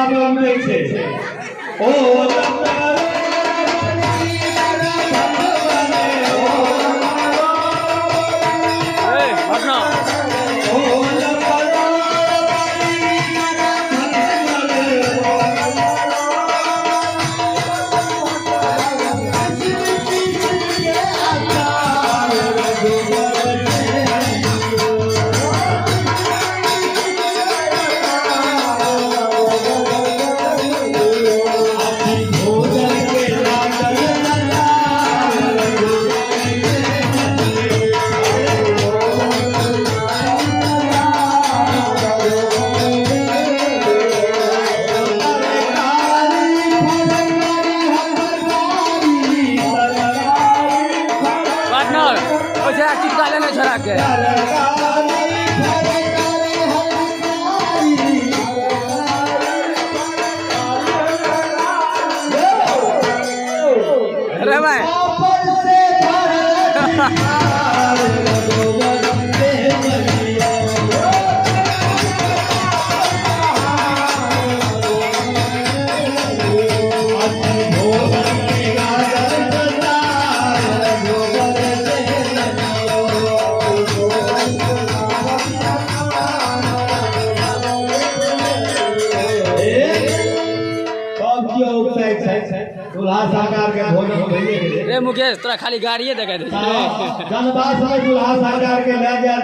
बाबा में छे ओ चिपका लेना छोड़ा के अरे भाई दूल्हा सरकार के भोजन भइए गेले रे मुकेश तोरा खाली गाड़िए देखा दे जनता से दूल्हा सरकार के ले जा